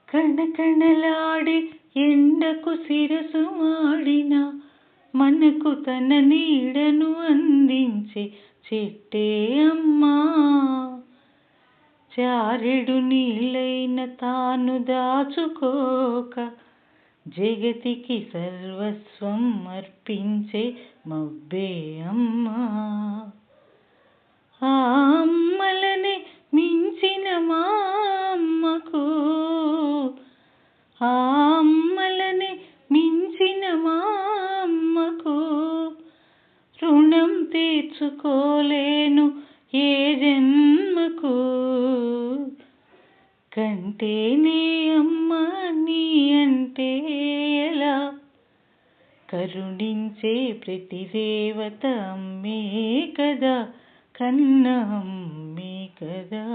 కణకణలాడే ఎండకు శిరసు మాడిన మనకు తన నీడను అందించే చెట్టే అమ్మా. చారెడు నీళ్ళైన తాను దాచుకోక జగతికి సర్వస్వం అర్పించే మబ్బే అమ్మా. ఆ అమ్మలనే మించిన మా అమ్మకు, ఆ అమ్మలనే మించిన మా అమ్మకు రుణం తీర్చుకోలేను ఏ జన్మకు. కంటేనే అమ్మ నీ అంటే ఎలా, కరుణించే ప్రతి దేవత అమ్మే కదా, కన్న అమ్మే కదా.